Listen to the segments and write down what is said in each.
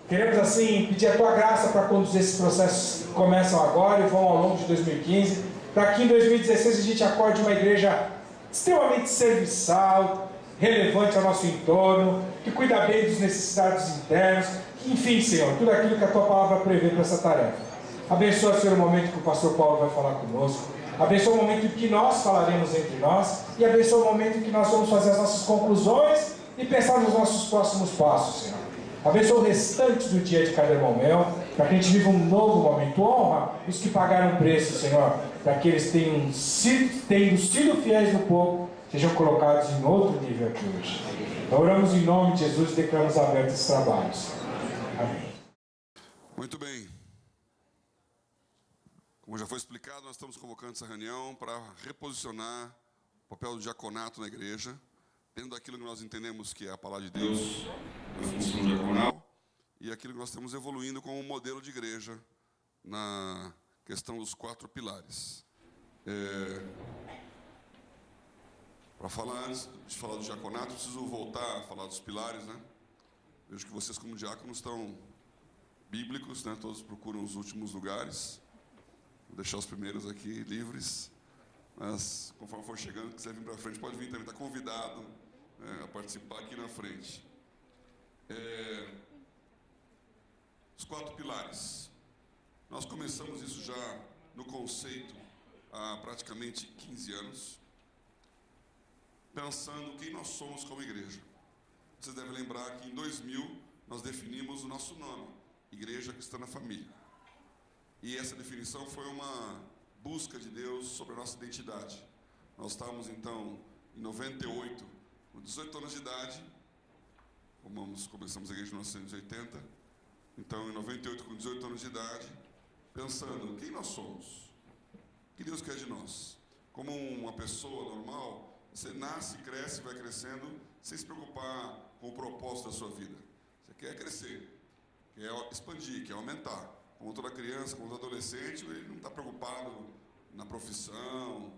Queremos assim pedir a Tua graça para conduzir esses processos que começam agora e vão ao longo de 2015, para que em 2016 a gente acorde uma igreja extremamente serviçal, relevante ao nosso entorno, que cuida bem dos necessitados internos, que, enfim, Senhor, tudo aquilo que a Tua palavra prevê para essa tarefa. Abençoa, Senhor, o momento que o pastor Paulo vai falar conosco. Abençoa o momento em que nós falaremos entre nós. E abençoa o momento em que nós vamos fazer as nossas conclusões e pensar nos nossos próximos passos, Senhor. Abençoa o restante do dia de cada irmão meu, para que a gente viva um novo momento. Honra os que pagaram o preço, Senhor, para que eles tendo sido fiéis no pouco, sejam colocados em outro nível aqui hoje. Então, oramos em nome de Jesus e declaramos abertos esses trabalhos. Amém. Muito bem. Como já foi explicado, nós estamos convocando essa reunião para reposicionar o papel do diaconato na igreja, dentro daquilo que nós entendemos que é a palavra de Deus, a função diaconal, e aquilo que nós estamos evoluindo como um modelo de igreja na questão dos 4 pilares. Para falar, antes de falar do diaconato, preciso voltar a falar dos pilares, né? Vejo que vocês, como diáconos, estão bíblicos, né? Todos procuram os últimos lugares. Vou deixar os primeiros aqui livres, mas conforme for chegando, quiser vir para frente, pode vir também, está convidado a participar aqui na frente. Os 4 pilares. Nós começamos isso já no conceito há praticamente 15 anos, pensando quem nós somos como igreja. Vocês devem lembrar que em 2000 nós definimos o nosso nome, Igreja Cristã na Família. E essa definição foi uma busca de Deus sobre a nossa identidade. Nós estávamos então em 98, com 18 anos de idade, começamos a igreja em 1980, então em 98, com 18 anos de idade, pensando quem nós somos, o que Deus quer de nós. Como uma pessoa normal, você nasce, cresce, vai crescendo, sem se preocupar com o propósito da sua vida. Você quer crescer, quer expandir, quer aumentar. Como toda criança, como todo adolescente, ele não está preocupado na profissão,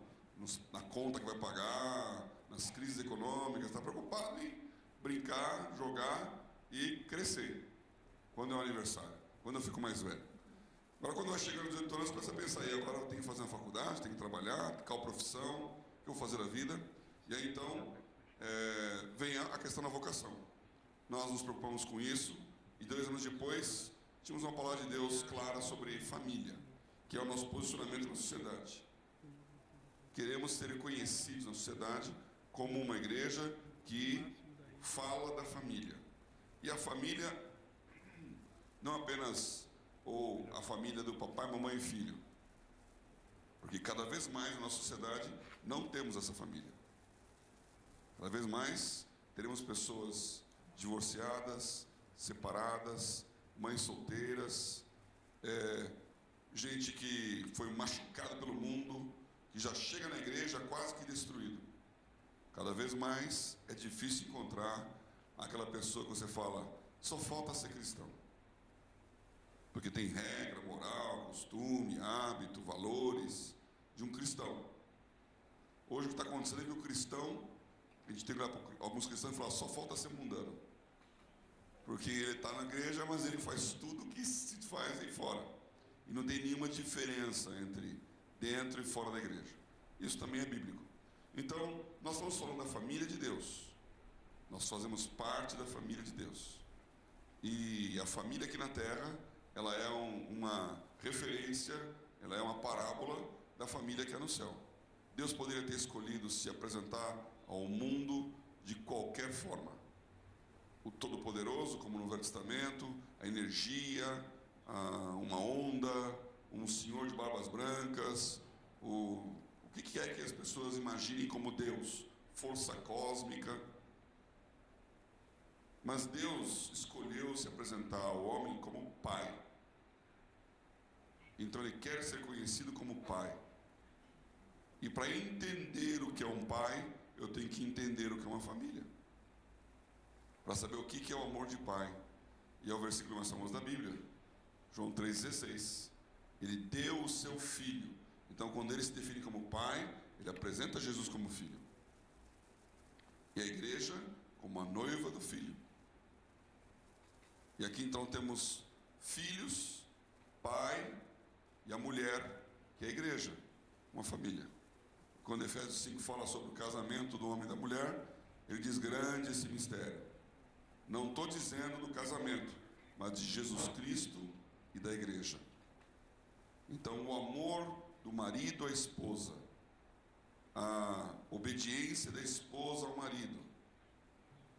na conta que vai pagar, nas crises econômicas, está preocupado em brincar, jogar e crescer. Quando é o aniversário? Quando eu fico mais velho? Agora, quando vai chegando aos 18 anos, começa a pensar, aí agora eu tenho que fazer uma faculdade, tenho que trabalhar, qual profissão, o que eu vou fazer na vida? E aí então, vem a questão da vocação. Nós nos preocupamos com isso, e 2 anos depois, tínhamos uma palavra de Deus clara sobre família, que é o nosso posicionamento na sociedade. Queremos ser conhecidos na sociedade como uma igreja que fala da família. E a família, não apenas a família do papai, mamãe e filho, porque cada vez mais na nossa sociedade não temos essa família. Cada vez mais teremos pessoas divorciadas, separadas, mães solteiras, gente que foi machucada pelo mundo, que já chega na igreja quase que destruído. Cada vez mais é difícil encontrar aquela pessoa que você fala, só falta ser cristão. Porque tem regra, moral, costume, hábito, valores de um cristão. Hoje o que está acontecendo é que o cristão, a gente tem que olhar para alguns cristãos e falar, só falta ser mundano. Porque ele está na igreja, mas ele faz tudo o que se faz aí fora. E não tem nenhuma diferença entre dentro e fora da igreja. Isso também é bíblico. Então, nós estamos falando da família de Deus. Nós fazemos parte da família de Deus. E a família aqui na terra, ela é uma referência, ela é uma parábola da família que é no céu. Deus poderia ter escolhido se apresentar ao mundo de qualquer forma. O Todo-Poderoso, como no Velho Testamento, a energia, uma onda, um senhor de barbas brancas, o que é que as pessoas imaginem como Deus? Força cósmica. Mas Deus escolheu se apresentar ao homem como Pai. Então Ele quer ser conhecido como Pai. E para entender o que é um pai, eu tenho que entender o que é uma família. Para saber o que é o amor de pai. E é o versículo que nós estamos da Bíblia. João 3,16. Ele deu o seu filho. Então, quando ele se define como pai, ele apresenta Jesus como filho. E a igreja como a noiva do filho. E aqui então temos filhos, pai e a mulher, que é a igreja, uma família. Quando Efésios 5 fala sobre o casamento do homem e da mulher, ele diz: grande esse mistério. Não estou dizendo do casamento, mas de Jesus Cristo e da igreja. Então, o amor do marido à esposa, a obediência da esposa ao marido,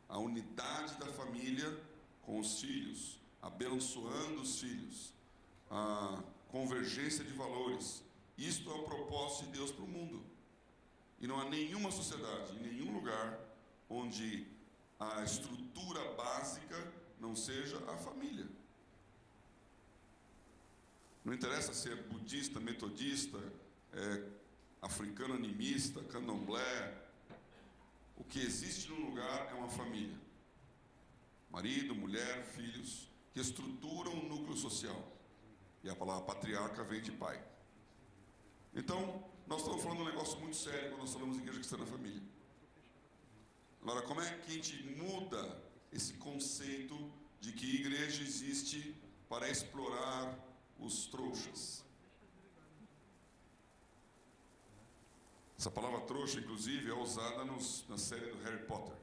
a unidade da família com os filhos, abençoando os filhos, a convergência de valores. Isto é o propósito de Deus para o mundo. E não há nenhuma sociedade, em nenhum lugar, onde a estrutura básica não seja a família. Não interessa se é budista, metodista, africano animista, candomblé. O que existe no lugar é uma família. Marido, mulher, filhos, que estruturam o núcleo social. E a palavra patriarca vem de pai. Então, nós estamos falando de um negócio muito sério quando nós falamos de igreja cristã na família. Agora, como é que a gente muda esse conceito de que igreja existe para explorar os trouxas? Essa palavra trouxa, inclusive, é usada na série do Harry Potter,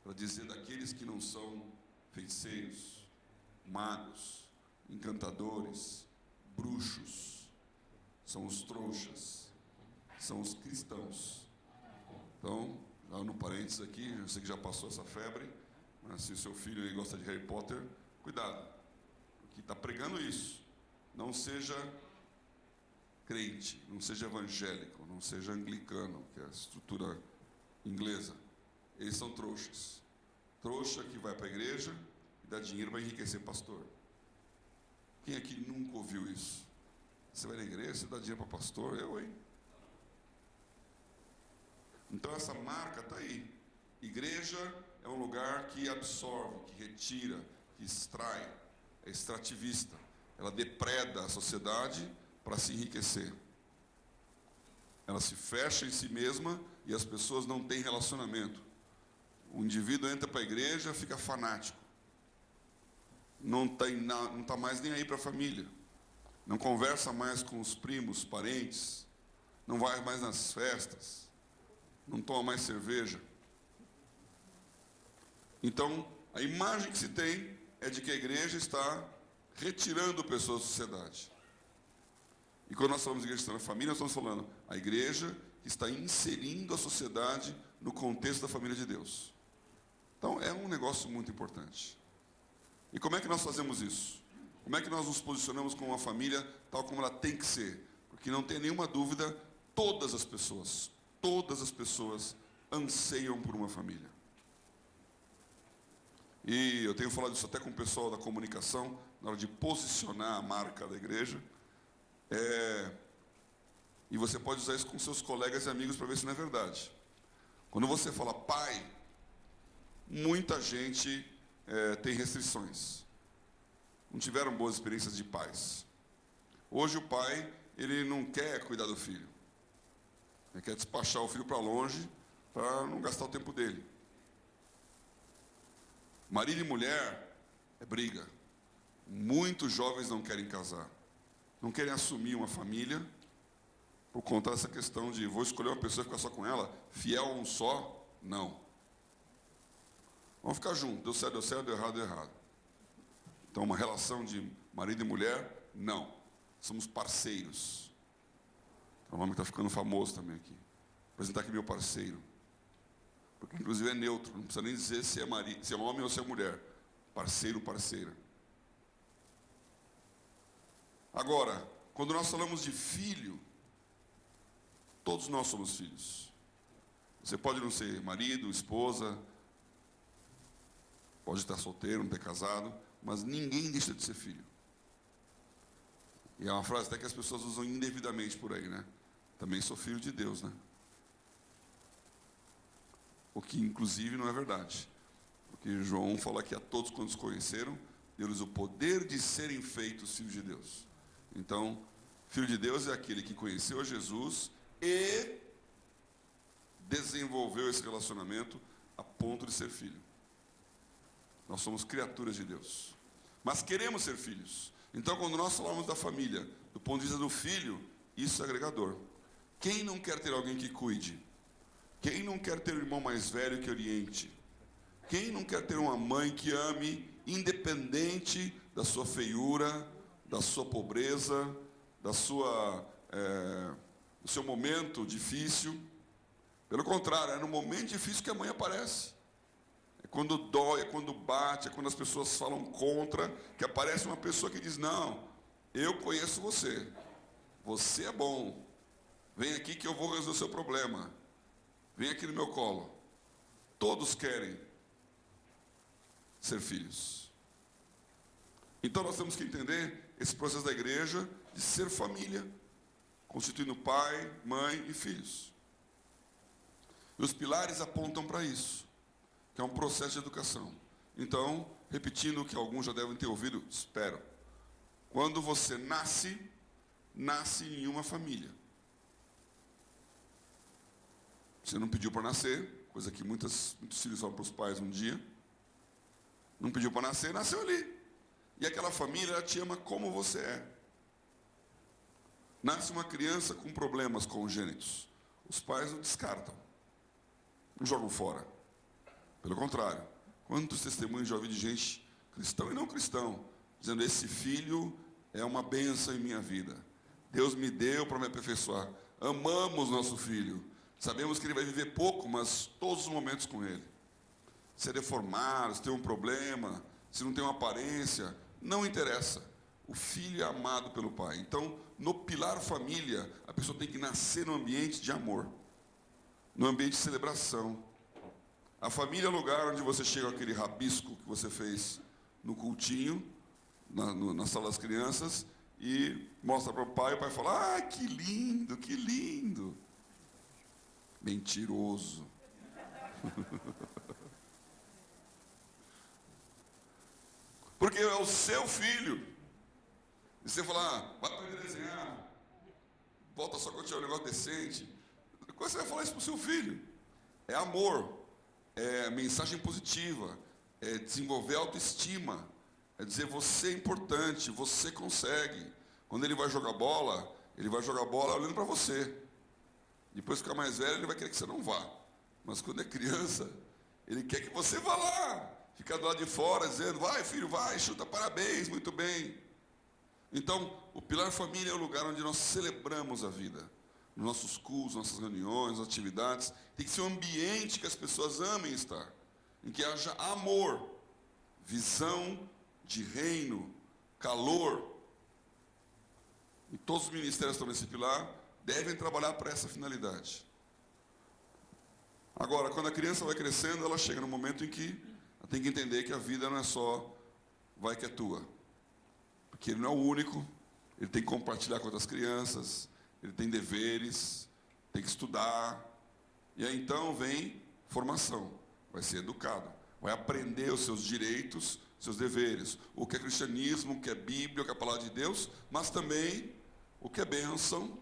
para dizer daqueles que não são feiticeiros, magos, encantadores, bruxos. São os trouxas, são os cristãos. Então, lá no parênteses aqui, eu sei que já passou essa febre, mas se o seu filho aí gosta de Harry Potter, cuidado, porque está pregando isso. Não seja crente, não seja evangélico, não seja anglicano, que é a estrutura inglesa. Eles são trouxas. Trouxa que vai para a igreja e dá dinheiro para enriquecer pastor. Quem aqui nunca ouviu isso? Você vai na igreja, você dá dinheiro para pastor? Eu, hein? Então essa marca está aí. Igreja é um lugar que absorve, que retira, que extrai, é extrativista. Ela depreda a sociedade para se enriquecer. Ela se fecha em si mesma e as pessoas não têm relacionamento. O indivíduo entra para a igreja, fica fanático. Não está mais nem aí para a família. Não conversa mais com os primos, parentes. Não vai mais nas festas. Não toma mais cerveja. Então, a imagem que se tem é de que a igreja está retirando pessoas da sociedade. E quando nós falamos de igreja cristã na família, nós estamos falando a igreja que está inserindo a sociedade no contexto da família de Deus. Então, é um negócio muito importante. E como é que nós fazemos isso? Como é que nós nos posicionamos como uma família tal como ela tem que ser? Porque não tem nenhuma dúvida, todas as pessoas anseiam por uma família. E eu tenho falado isso até com o pessoal da comunicação, na hora de posicionar a marca da igreja. E você pode usar isso com seus colegas e amigos para ver se não é verdade. Quando você fala pai, muita gente tem restrições. Não tiveram boas experiências de pais. Hoje o pai, ele não quer cuidar do filho. Ele quer despachar o filho para longe, para não gastar o tempo dele. Marido e mulher é briga. Muitos jovens não querem casar. Não querem assumir uma família, por conta dessa questão de vou escolher uma pessoa e ficar só com ela, fiel a um só, não. Vamos ficar juntos, deu certo, deu errado. Então, uma relação de marido e mulher, não. Somos parceiros. É um nome que está ficando famoso também aqui. Vou apresentar aqui meu parceiro. Porque, inclusive, é neutro. Não precisa nem dizer se é marido, se é homem ou se é mulher. Parceiro, parceira. Agora, quando nós falamos de filho, todos nós somos filhos. Você pode não ser marido, esposa, pode estar solteiro, não ter casado, mas ninguém deixa de ser filho. E é uma frase até que as pessoas usam indevidamente por aí, né? Também sou filho de Deus, né? O que inclusive não é verdade. Porque João fala que a todos quantos conheceram, deu-lhes o poder de serem feitos filhos de Deus. Então, filho de Deus é aquele que conheceu a Jesus e desenvolveu esse relacionamento a ponto de ser filho. Nós somos criaturas de Deus. Mas queremos ser filhos. Então, quando nós falamos da família, do ponto de vista do filho, isso é agregador. Quem não quer ter alguém que cuide? Quem não quer ter um irmão mais velho que oriente? Quem não quer ter uma mãe que ame, independente da sua feiura, da sua pobreza, do seu momento difícil? Pelo contrário, é no momento difícil que a mãe aparece. É quando dói, é quando bate, é quando as pessoas falam contra, que aparece uma pessoa que diz, não, eu conheço você. Você é bom. Vem aqui que eu vou resolver o seu problema. Vem aqui no meu colo. Todos querem ser filhos. Então nós temos que entender esse processo da igreja de ser família, constituindo pai, mãe e filhos. E os pilares apontam para isso, que é um processo de educação. Então, repetindo o que alguns já devem ter ouvido, espero. Quando você nasce em uma família. Você não pediu para nascer, coisa que muitos filhos falam para os pais um dia. Não pediu para nascer, nasceu ali. E aquela família, ela te ama como você é. Nasce uma criança com problemas congênitos. Os pais não descartam. Não jogam fora. Pelo contrário. Quantos testemunhos já ouvi de gente, cristão e não cristão, dizendo, esse filho é uma bênção em minha vida. Deus me deu para me aperfeiçoar. Amamos nosso filho. Sabemos que ele vai viver pouco, mas todos os momentos com ele. Se é deformado, se tem um problema, se não tem uma aparência, não interessa. O filho é amado pelo pai. Então, no pilar família, a pessoa tem que nascer no ambiente de amor, no ambiente de celebração. A família é o lugar onde você chega com aquele rabisco que você fez no cultinho, na sala das crianças, e mostra para o pai fala, que lindo, que lindo. Mentiroso. Porque é o seu filho. E você fala, vai aprender a desenhar. Volta só quando tiver um negócio decente. Quando você vai falar isso para o seu filho? É amor. É mensagem positiva. É desenvolver autoestima. É dizer, você é importante, você consegue. Quando ele vai jogar bola olhando para você. Depois que ficar mais velho, ele vai querer que você não vá. Mas quando é criança, ele quer que você vá lá. Fica do lado de fora dizendo, vai filho, vai, chuta, parabéns, muito bem. Então, o pilar família é o lugar onde nós celebramos a vida. Nos nossos cultos, nossas reuniões, atividades. Tem que ser um ambiente que as pessoas amem estar. Em que haja amor, visão de reino, calor. E todos os ministérios que estão nesse pilar devem trabalhar para essa finalidade. Agora, quando a criança vai crescendo, ela chega no momento em que ela tem que entender que a vida não é só vai que é tua. Porque ele não é o único, ele tem que compartilhar com outras crianças, ele tem deveres, tem que estudar. E aí então vem formação, vai ser educado, vai aprender os seus direitos, seus deveres, o que é cristianismo, o que é Bíblia, o que é a palavra de Deus, mas também o que é bênção,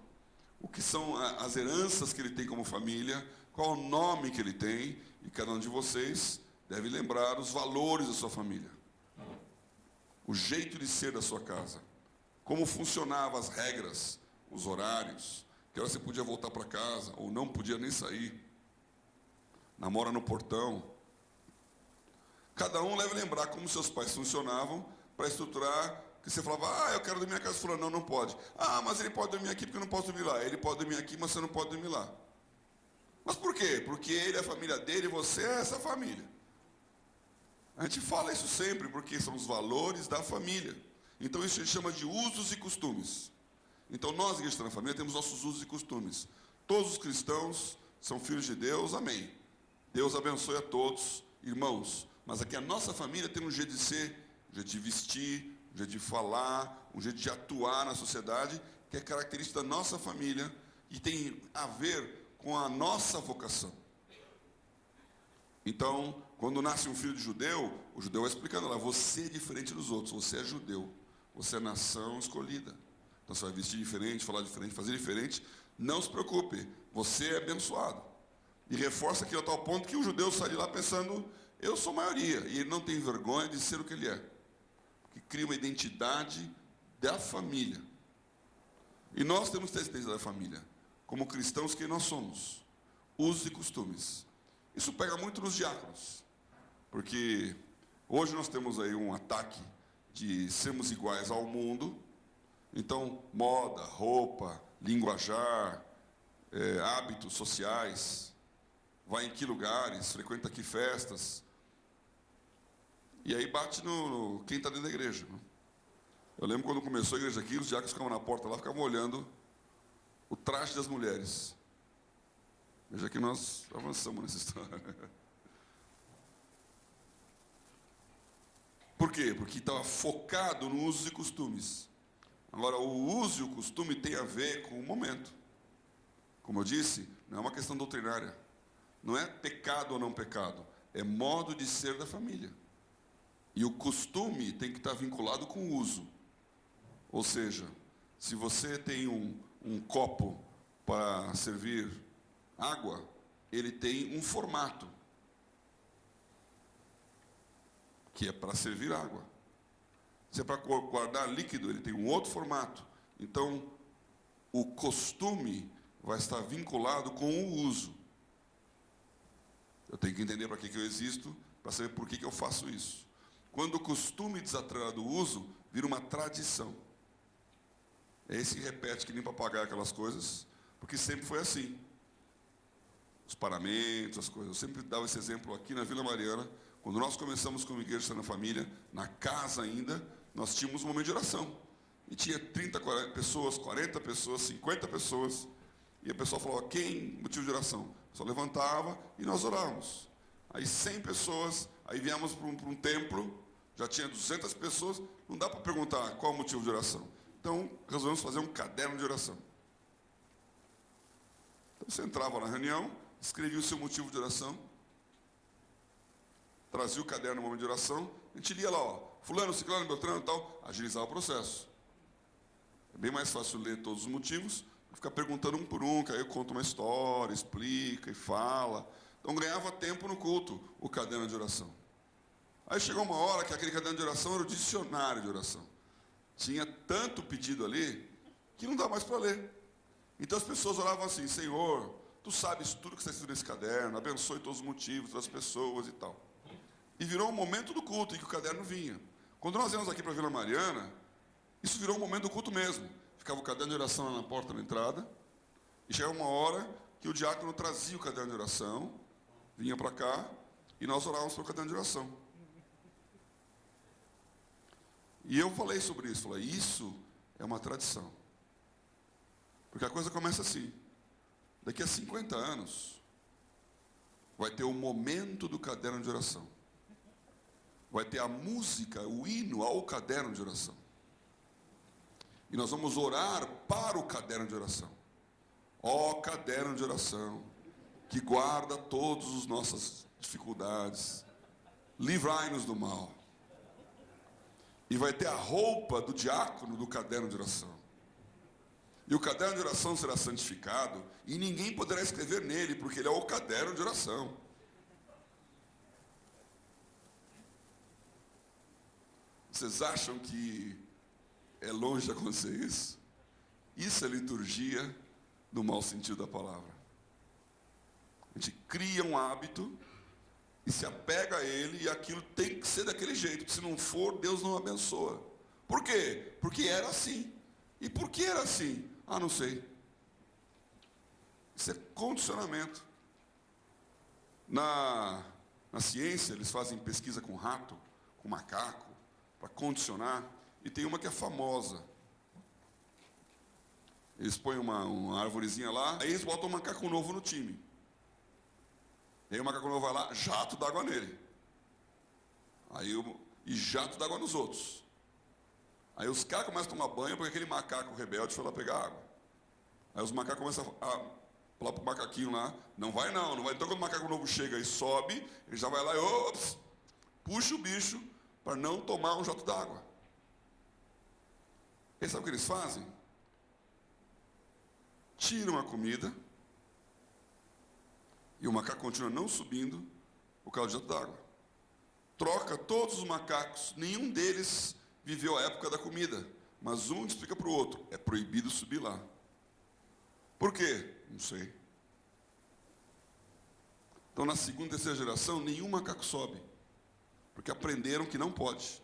o que são as heranças que ele tem como família, qual o nome que ele tem, e cada um de vocês deve lembrar os valores da sua família, o jeito de ser da sua casa, como funcionavam as regras, os horários, que hora você podia voltar para casa, ou não podia nem sair, namora no portão. Cada um deve lembrar como seus pais funcionavam para estruturar. Que você falava, eu quero dormir na casa do fulano. Não pode. Mas ele pode dormir aqui porque eu não posso dormir lá. Ele pode dormir aqui, mas você não pode dormir lá. Mas por quê? Porque ele é a família dele e você é essa família. A gente fala isso sempre porque são os valores da família. Então isso a gente chama de usos e costumes. Então nós, igreja na família, temos nossos usos e costumes. Todos os cristãos são filhos de Deus, amém. Deus abençoe a todos, irmãos. Mas aqui a nossa família tem um jeito de ser, um jeito de vestir, um jeito de falar, um jeito de atuar na sociedade, que é característica da nossa família e tem a ver com a nossa vocação. Então, quando nasce um filho de judeu, o judeu vai explicando lá, você é diferente dos outros, você é judeu, você é nação escolhida. Então você vai vestir diferente, falar diferente, fazer diferente, não se preocupe, você é abençoado. E reforça aquilo a tal ponto que o judeu sai de lá pensando, Eu sou maioria, e ele não tem vergonha de ser o que ele é. Que cria uma identidade da família. E nós temos que ter essa identidade da família. Como cristãos, quem nós somos? Usos e costumes. Isso pega muito nos diáconos. Porque hoje nós temos aí um ataque de sermos iguais ao mundo. Então, moda, roupa, linguajar, hábitos sociais, vai em que lugares, frequenta que festas. E aí bate no quem está dentro da igreja. Né? Eu lembro quando começou a igreja aqui, os diáconos ficavam na porta lá, ficavam olhando o traje das mulheres. Veja que nós avançamos nessa história. Por quê? Porque estava focado no usos e costumes. Agora, o uso e o costume tem a ver com o momento. Como eu disse, não é uma questão doutrinária. Não é pecado ou não pecado. É modo de ser da família. E o costume tem que estar vinculado com o uso. Ou seja, se você tem um copo para servir água, ele tem um formato. Que é para servir água. Se é para guardar líquido, ele tem um outro formato. Então, o costume vai estar vinculado com o uso. Eu tenho que entender para que eu existo, para saber por que eu faço isso. Quando o costume desatrela do uso, vira uma tradição. É esse que repete que nem papagaio aquelas coisas, porque sempre foi assim. Os paramentos, as coisas. Eu sempre dava esse exemplo aqui na Vila Mariana. Quando nós começamos como igreja na família, na casa ainda, nós tínhamos um momento de oração. E tinha 30, 40 pessoas, 40 pessoas, 50 pessoas. E a pessoa falava, quem? Motivo de oração. Só levantava e nós orávamos. Aí 100 pessoas, aí viemos para um templo, já tinha 200 pessoas, não dá para perguntar qual o motivo de oração. Então, resolvemos fazer um caderno de oração. Então, você entrava na reunião, escrevia o seu motivo de oração, trazia o caderno no momento de oração, a gente lia lá, ó, fulano, ciclano, beltrano e tal, agilizava o processo. É bem mais fácil ler todos os motivos, ficar perguntando um por um, que aí eu conto uma história, explica e fala. Então ganhava tempo no culto, o caderno de oração. Aí chegou uma hora que aquele caderno de oração era o dicionário de oração. Tinha tanto pedido ali, que não dá mais para ler. Então as pessoas oravam assim, Senhor, Tu sabes tudo que está escrito nesse caderno, abençoe todos os motivos das pessoas e tal. E virou um momento do culto em que o caderno vinha. Quando nós viemos aqui para a Vila Mariana, isso virou um momento do culto mesmo. Ficava o caderno de oração lá na porta da entrada, e chegava uma hora que o diácono trazia o caderno de oração, vinha para cá, e nós orávamos pelo caderno de oração. E eu falei sobre isso, falei, isso é uma tradição. Porque a coisa começa assim, daqui a 50 anos, vai ter o momento do caderno de oração. Vai ter a música, o hino ao caderno de oração. E nós vamos orar para o caderno de oração. Ó caderno de oração, que guarda todas as nossas dificuldades, livrai-nos do mal. E vai ter a roupa do diácono do caderno de oração. E o caderno de oração será santificado, e ninguém poderá escrever nele, porque ele é o caderno de oração. Vocês acham que é longe de acontecer isso? Isso é liturgia no mau sentido da palavra. A gente cria um hábito e se apega a ele, e aquilo tem que ser daquele jeito, porque se não for, Deus não abençoa. Por quê? Porque era assim. E por que era assim? Ah, não sei. Isso é condicionamento. Na ciência, eles fazem pesquisa com rato, com macaco, para condicionar, e tem uma que é famosa. Eles põem uma arvorezinha lá, aí eles botam um macaco novo no time. E aí o macaco novo vai lá, jato d'água nele. E jato d'água nos outros. Aí os caras começam a tomar banho porque aquele macaco rebelde foi lá pegar água. Aí os macacos começam a falar pro macaquinho lá, não vai não, não vai. Então quando o macaco novo chega e sobe, ele já vai lá e ops, puxa o bicho para não tomar um jato d'água. E sabe o que eles fazem? Tiram a comida e o macaco continua não subindo por causa do jato d'água. troca todos os macacos, nenhum deles viveu a época da comida, mas um explica para o outro, é proibido subir lá. Por quê? Não sei. Então, na segunda e terceira geração, nenhum macaco sobe, porque aprenderam que não pode.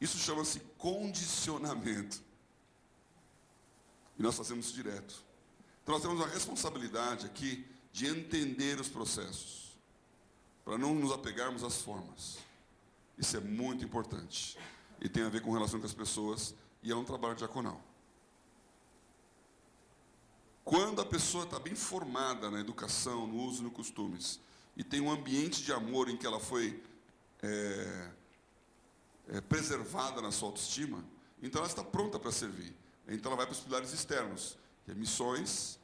Isso chama-se condicionamento. E nós fazemos isso direto. Então, nós temos uma responsabilidade aqui de entender os processos, para não nos apegarmos às formas. Isso é muito importante. E tem a ver com relação com as pessoas, e é um trabalho diaconal. Quando a pessoa está bem formada na educação, no uso e nos costumes, e tem um ambiente de amor em que ela foi preservada na sua autoestima, então ela está pronta para servir. Então ela vai para os pilares externos, que é missões,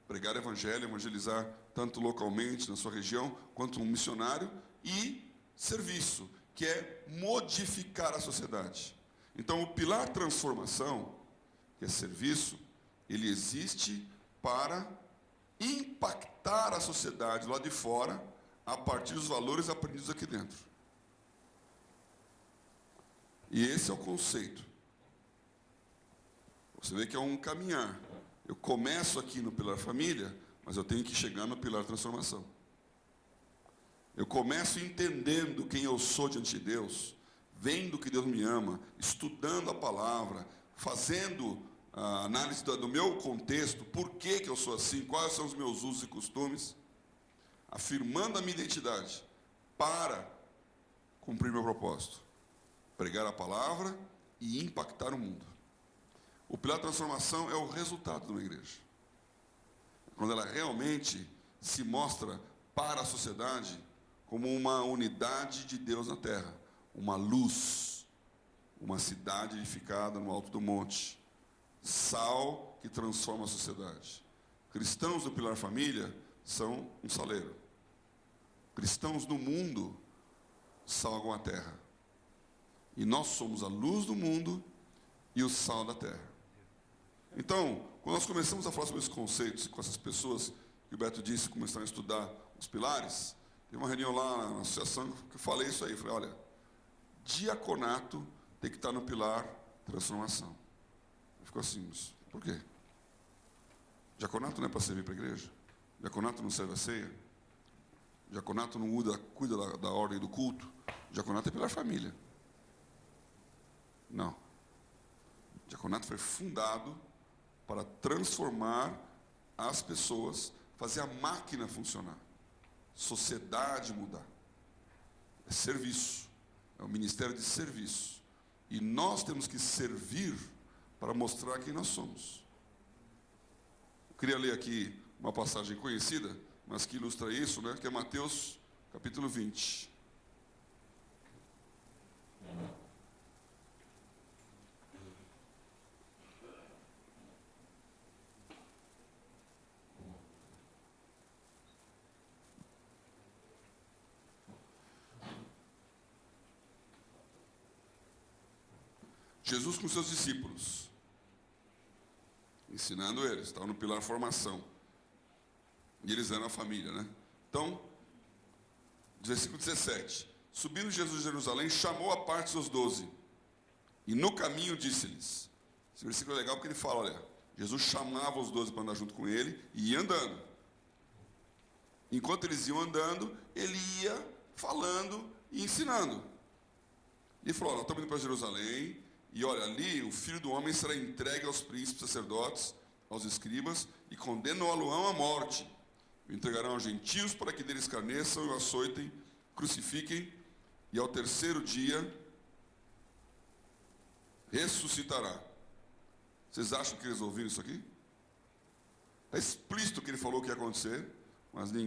pregar o evangelho, evangelizar tanto localmente na sua região, quanto um missionário, e serviço, que é modificar a sociedade. Então o pilar transformação, que é serviço, ele existe para impactar a sociedade lá de fora, a partir dos valores aprendidos aqui dentro. E esse é o conceito. Você vê que é um caminhar. Eu começo aqui no pilar família, mas eu tenho que chegar no pilar transformação. Eu começo entendendo quem eu sou diante de Deus, vendo que Deus me ama, estudando a palavra, fazendo a análise do meu contexto, por que eu sou assim, quais são os meus usos e costumes, afirmando a minha identidade para cumprir meu propósito, pregar a palavra e impactar o mundo. O pilar de transformação é o resultado de uma igreja. Quando ela realmente se mostra para a sociedade como uma unidade de Deus na terra, uma luz, uma cidade edificada no alto do monte, sal que transforma a sociedade. Cristãos do pilar família são um saleiro. Cristãos do mundo salgam a terra. E nós somos a luz do mundo e o sal da terra. Então, quando nós começamos a falar sobre esses conceitos com essas pessoas que o Beto disse, começaram a estudar os pilares, teve uma reunião lá na associação que eu falei isso aí. Eu falei, olha, diaconato tem que estar no pilar transformação. Ficou assim, mas por quê? Diaconato não é para servir para a igreja? Diaconato não serve a ceia? Diaconato não cuida da ordem do culto? Diaconato é pilar família. Não. Diaconato foi fundado para transformar as pessoas, fazer a máquina funcionar, sociedade mudar. É serviço, é um ministério de serviço. E nós temos que servir para mostrar quem nós somos. Eu queria ler aqui uma passagem conhecida, mas que ilustra isso, né? Que é Mateus capítulo 20. Jesus com seus discípulos, ensinando eles, estavam no pilar formação. E eles eram a família, né? Então, versículo 17. Subindo Jesus de Jerusalém, chamou à parte seus 12. E no caminho disse-lhes. Esse versículo é legal porque ele fala, olha, Jesus chamava os 12 para andar junto com ele e ia andando. Enquanto eles iam andando, ele ia falando e ensinando. Ele falou, nós estamos indo para Jerusalém, e olha, ali o Filho do Homem será entregue aos príncipes, sacerdotes, aos escribas, e condenam-no à morte. O entregarão aos gentios para que deles escarneçam e o açoitem, crucifiquem, e ao terceiro dia ressuscitará. Vocês acham que eles ouviram isso aqui? É explícito que ele falou que ia acontecer, mas não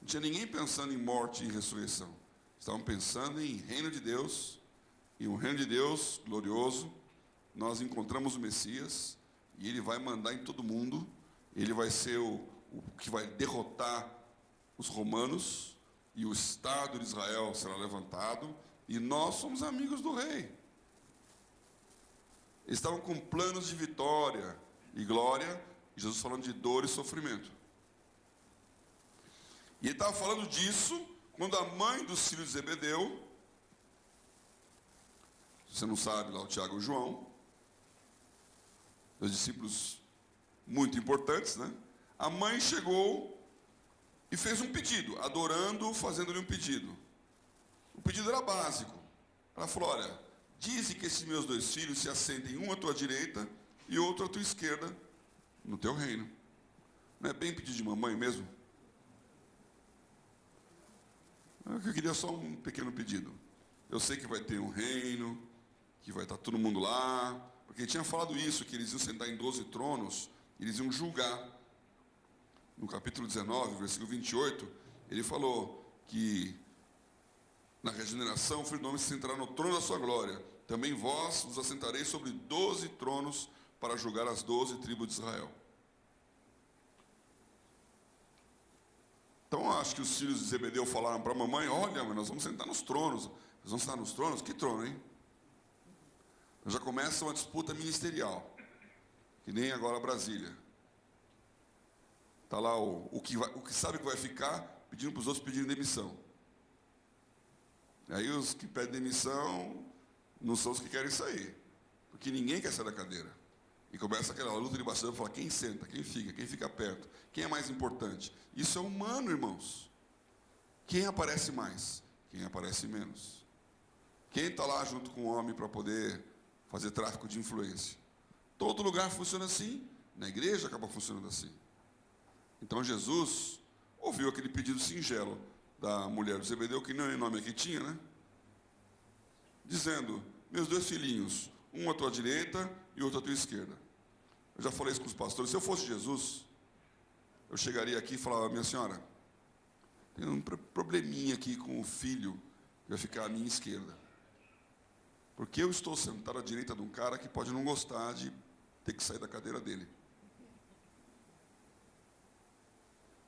tinha ninguém pensando em morte e ressurreição. Estavam pensando em reino de Deus, e um reino de Deus glorioso. Nós encontramos o Messias, e ele vai mandar em todo mundo. Ele vai ser o que vai derrotar os romanos, e o Estado de Israel será levantado, e nós somos amigos do rei. Eles estavam com planos de vitória e glória, e Jesus falando de dor e sofrimento. E ele estava falando disso quando a mãe dos filhos de Zebedeu, você não sabe lá, o Tiago e o João, dois discípulos muito importantes, né? A mãe chegou e fez um pedido, adorando, fazendo-lhe um pedido. O pedido era básico. Ela falou, olha, dize que esses meus 2 filhos se assentem, um à tua direita e outro à tua esquerda, no teu reino. Não é bem pedido de mamãe mesmo? Eu queria só um pequeno pedido. Eu sei que vai ter um reino, que vai estar todo mundo lá, porque ele tinha falado isso, que eles iam sentar em 12 tronos, eles iam julgar. No capítulo 19, versículo 28, ele falou que na regeneração o Filho do Homem se sentará no trono da sua glória. Também vós vos assentareis sobre 12 tronos para julgar as 12 tribos de Israel. Então, acho que os filhos de Zebedeu falaram para a mamãe, olha, mas nós vamos sentar nos tronos. Nós vamos sentar nos tronos? Que trono, hein? Já começa uma disputa ministerial, que nem agora Brasília. Está lá o que sabe que vai ficar, pedindo para os outros pedirem demissão. Aí os que pedem demissão não são os que querem sair, porque ninguém quer sair da cadeira. E começa aquela luta de bastidor, falar quem senta, quem fica perto, quem é mais importante. Isso é humano, irmãos. Quem aparece mais, quem aparece menos. Quem está lá junto com o homem para poder fazer tráfico de influência. Todo lugar funciona assim, na igreja acaba funcionando assim. Então Jesus ouviu aquele pedido singelo da mulher do Zebedeu, que nem nome aqui tinha, né? Dizendo, meus 2 filhinhos, um à tua direita e outro à tua esquerda. Eu já falei isso com os pastores, se eu fosse Jesus, eu chegaria aqui e falava, minha senhora, tem um probleminha aqui com o filho, que vai ficar à minha esquerda. Porque eu estou sentado à direita de um cara que pode não gostar de ter que sair da cadeira dele.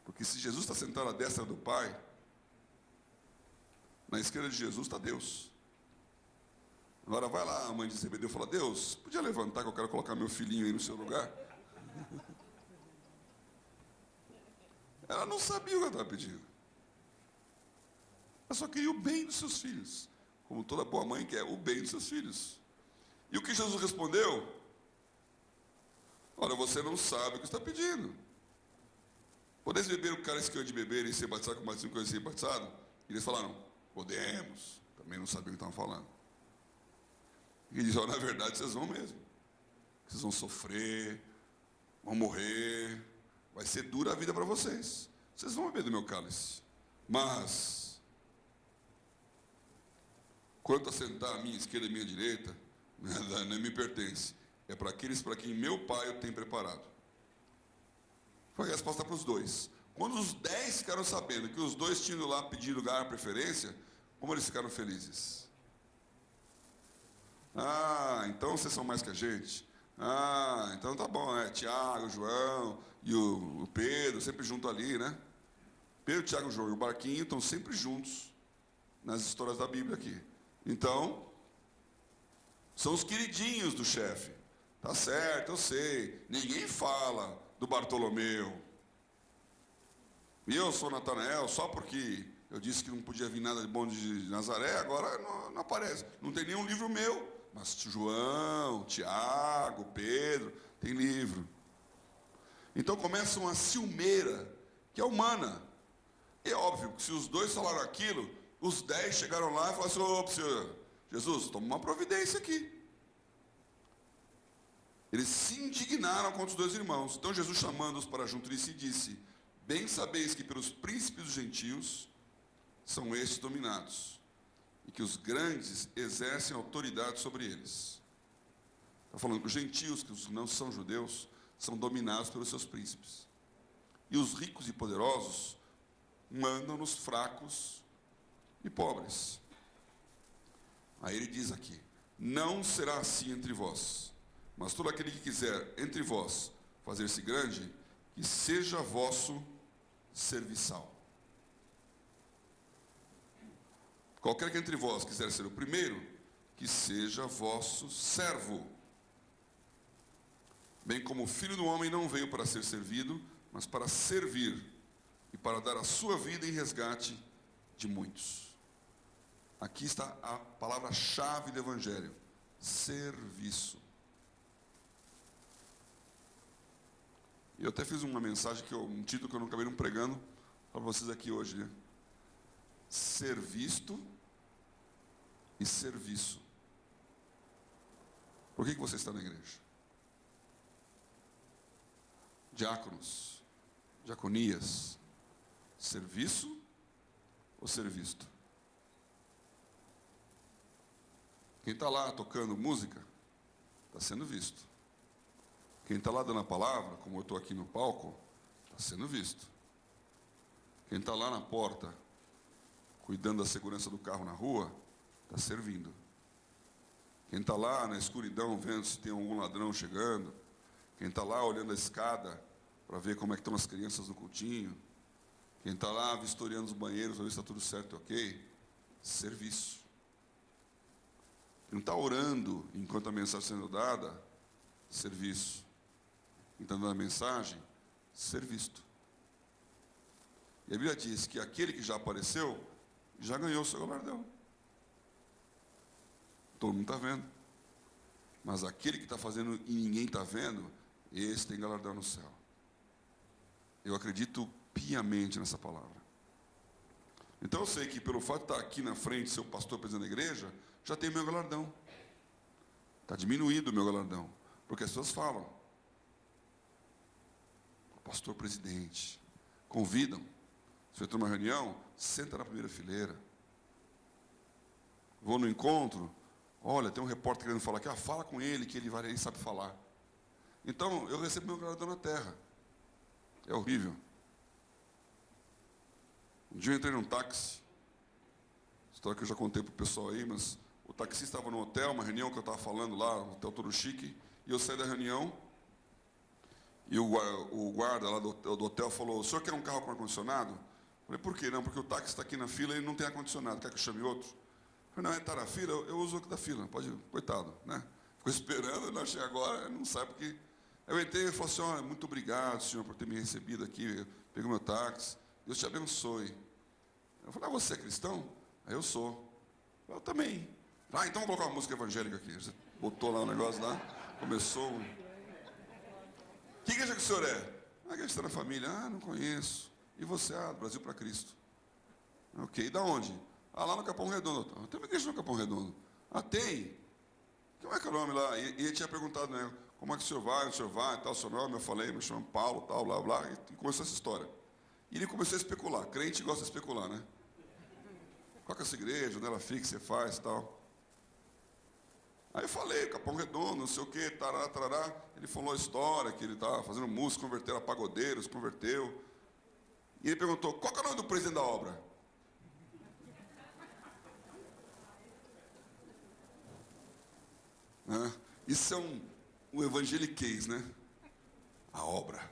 Porque se Jesus está sentado à destra do Pai, na esquerda de Jesus está Deus. Agora vai lá, a mãe de Zebedeu fala, Deus, podia levantar que eu quero colocar meu filhinho aí no seu lugar? Ela não sabia o que ela estava pedindo. Ela só queria o bem dos seus filhos. Como toda boa mãe quer o bem dos seus filhos. E o que Jesus respondeu? Olha, você não sabe o que está pedindo. Podeis beber o cálice que eu hei de beber e ser batizado com o batismo que eu hei de ser batizado? E eles falaram, podemos. Também não sabiam o que estavam falando. E ele diz, na verdade vocês vão mesmo. Vocês vão sofrer, vão morrer, vai ser dura a vida para vocês. Vocês vão beber do meu cálice. Mas, quanto a sentar à minha esquerda e à minha direita, não me pertence. É para aqueles para quem meu Pai eu tenho preparado. Foi a resposta para os 2. Quando os 10 ficaram sabendo que os 2 tinham ido lá pedir lugar à preferência, como eles ficaram felizes? Ah, então vocês são mais que a gente. Ah, então tá bom, Tiago, João e o Pedro, sempre junto ali, né? Pedro, Tiago, João e o barquinho estão sempre juntos nas histórias da Bíblia aqui. Então, são os queridinhos do chefe. Tá certo, eu sei. Ninguém fala do Bartolomeu. E eu sou Natanael, só porque eu disse que não podia vir nada de bom de Nazaré, agora não aparece. Não tem nenhum livro meu. Mas João, Tiago, Pedro, tem livro. Então começa uma ciumeira, que é humana. É óbvio que se os 2 falaram aquilo, os 10 chegaram lá e falaram assim, ô, senhor, Jesus, toma uma providência aqui. Eles se indignaram contra os 2 irmãos. Então Jesus, chamando-os para junto de si, disse, bem sabeis que pelos príncipes dos gentios são estes dominados, e que os grandes exercem autoridade sobre eles. Está falando que os gentios, que os não são judeus, são dominados pelos seus príncipes. E os ricos e poderosos mandam nos fracos e pobres. Aí ele diz aqui, não será assim entre vós, mas todo aquele que quiser entre vós fazer-se grande, que seja vosso serviçal. Qualquer que entre vós quiser ser o primeiro, que seja vosso servo. Bem como o Filho do Homem não veio para ser servido, mas para servir, e para dar a sua vida em resgate de muitos. Aqui está a palavra-chave do Evangelho: serviço. Eu até fiz uma mensagem, um título que eu não acabei não pregando para vocês aqui hoje, né? Ser visto e serviço. Por que você está na igreja? Diáconos, diaconias, serviço ou ser visto? Quem está lá tocando música, está sendo visto. Quem está lá dando a palavra, como eu estou aqui no palco, está sendo visto. Quem está lá na porta, cuidando da segurança do carro na rua, está servindo. Quem está lá na escuridão, vendo se tem algum ladrão chegando. Quem está lá olhando a escada, para ver como é que estão as crianças no cultinho. Quem está lá vistoriando os banheiros, para ver se está tudo certo e ok. Serviço. Quem está orando enquanto a mensagem está sendo dada, serviço. Quem está dando a mensagem, ser visto. E a Bíblia diz que aquele que já apareceu, já ganhou o seu galardão. Todo mundo está vendo. Mas aquele que está fazendo e ninguém está vendo, esse tem galardão no céu. Eu acredito piamente nessa palavra. Então eu sei que pelo fato de estar aqui na frente, ser o pastor presidente da igreja, já tem meu galardão. Está diminuído o meu galardão. Porque as pessoas falam: o pastor presidente. Convidam. Se eu estou numa reunião, senta na primeira fileira. Vou no encontro, olha, tem um repórter querendo falar aqui, fala com ele, que ele sabe falar. Então, eu recebo meu galardão na terra. É horrível. Um dia eu entrei num táxi, história que eu já contei para o pessoal aí, mas o taxista estava no hotel, uma reunião que eu estava falando lá, um hotel todo chique, e eu saí da reunião, e o guarda lá do hotel falou: o senhor quer um carro com ar-condicionado? Eu falei: por quê? Não, porque o táxi está aqui na fila e ele não tem ar-condicionado, quer que eu chame outro? Eu falei: não, está na fila, eu uso o que da fila, pode, coitado, né? Ficou esperando, não achei agora, não sabe porque... Eu entrei e falei assim: olha, muito obrigado, senhor, por ter me recebido aqui, pegou meu táxi, Deus te abençoe. Eu falei: você é cristão? Aí eu sou. Eu também. Então vamos colocar uma música evangélica aqui. Você botou lá o negócio lá, começou. Que igreja que o senhor é? A igreja está na família. Não conheço. E você? Do Brasil para Cristo. Ok, e da onde? Lá no Capão Redondo. Tem uma igreja no Capão Redondo. Tem? Como é que é o nome lá? E ele tinha perguntado, né? Como é que o senhor vai, tal, seu nome? Eu falei: me chamo Paulo, tal, blá, blá. E começou essa história. E ele começou a especular. Crente gosta de especular, né? Qual que é essa igreja? Onde ela fica, você faz, tal. Aí eu falei: Capão Redondo, não sei o quê, tarará, tarará. Ele falou a história, que ele estava fazendo música, converteu a pagodeiros, converteu. E ele perguntou: qual que é o nome do presidente da obra? Isso é um evangeliquez, né? A obra.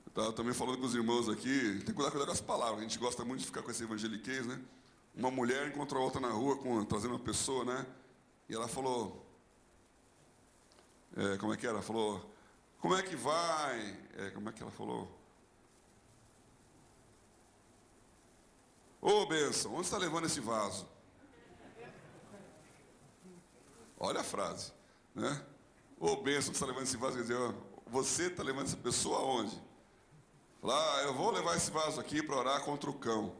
Eu estava também falando com os irmãos aqui, tem que cuidar com as palavras, a gente gosta muito de ficar com esse evangeliquez, né? Uma mulher encontrou outra na rua, trazendo uma pessoa, né? E ela falou, como é que era? Ela falou: como é que vai? Como é que ela falou? Ô, bênção, onde você está levando esse vaso? Olha a frase, né? Ô, bênção, você está levando esse vaso? Quer dizer, você está levando essa pessoa aonde? Fala: eu vou levar esse vaso aqui para orar contra o cão.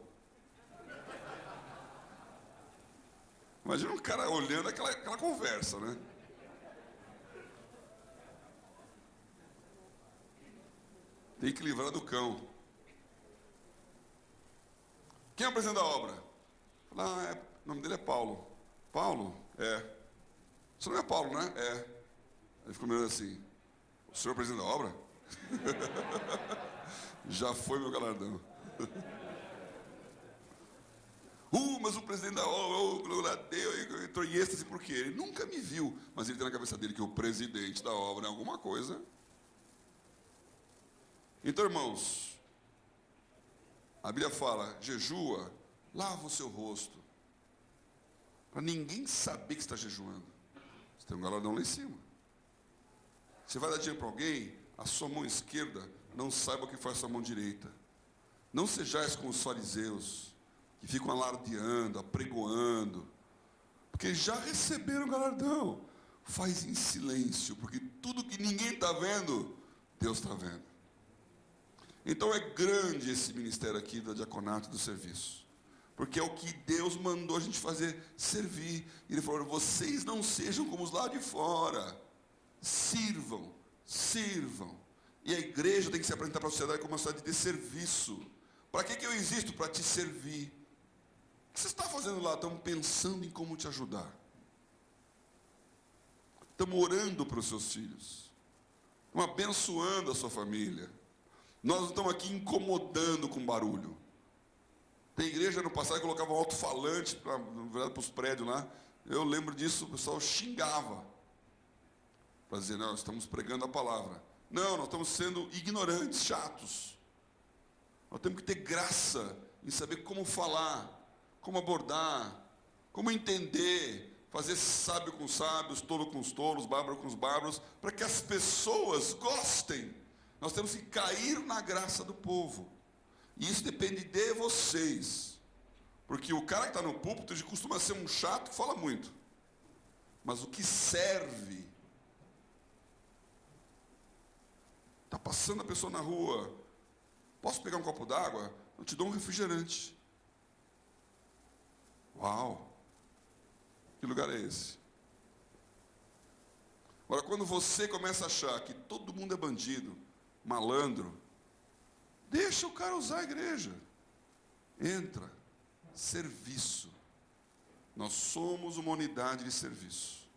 Imagina um cara olhando aquela conversa, né? Tem que livrar do cão. Quem é o presidente da obra? Fala: o nome dele é Paulo. Paulo? Você não é Paulo, né? Ele ficou meio assim: o senhor é o presidente da obra? Já foi meu galardão. Mas o presidente da obra, glória a Deus, entrou em êxtase por quê? Ele nunca me viu, mas ele tem na cabeça dele que o presidente da obra é alguma coisa. Então, irmãos, a Bíblia fala: jejua, lava o seu rosto, para ninguém saber que está jejuando. Você tem um galardão lá em cima. Você vai dar dinheiro para alguém, a sua mão esquerda não saiba o que faz sua mão direita. Não sejais como os fariseus, que ficam alardeando, apregoando, porque já receberam galardão. Faz em silêncio, porque tudo que ninguém está vendo, Deus está vendo. Então é grande esse ministério aqui do diaconato, do serviço, porque é o que Deus mandou a gente fazer, servir. Ele falou: vocês não sejam como os lá de fora, sirvam, sirvam. E a igreja tem que se apresentar para a sociedade como uma sociedade de serviço. Para que eu existo? Para te servir. O que você está fazendo lá? Estamos pensando em como te ajudar. Estamos orando para os seus filhos. Estamos abençoando a sua família. Nós não estamos aqui incomodando com barulho. Tem igreja no passado que colocava um alto-falante para os prédios lá. Eu lembro disso, o pessoal xingava. Para dizer: não, estamos pregando a palavra. Não, nós estamos sendo ignorantes, chatos. Nós temos que ter graça em saber como falar, como abordar, como entender, fazer sábio com sábios, tolo com os tolos, bárbaro com os bárbaros, para que as pessoas gostem. Nós temos que cair na graça do povo. E isso depende de vocês. Porque o cara que está no púlpito costuma ser um chato que fala muito. Mas o que serve... Está passando a pessoa na rua: posso pegar um copo d'água? Eu te dou um refrigerante. Uau! Que lugar é esse? Agora, quando você começa a achar que todo mundo é bandido, malandro, deixa o cara usar a igreja. Entra. Serviço. Nós somos uma unidade de serviço.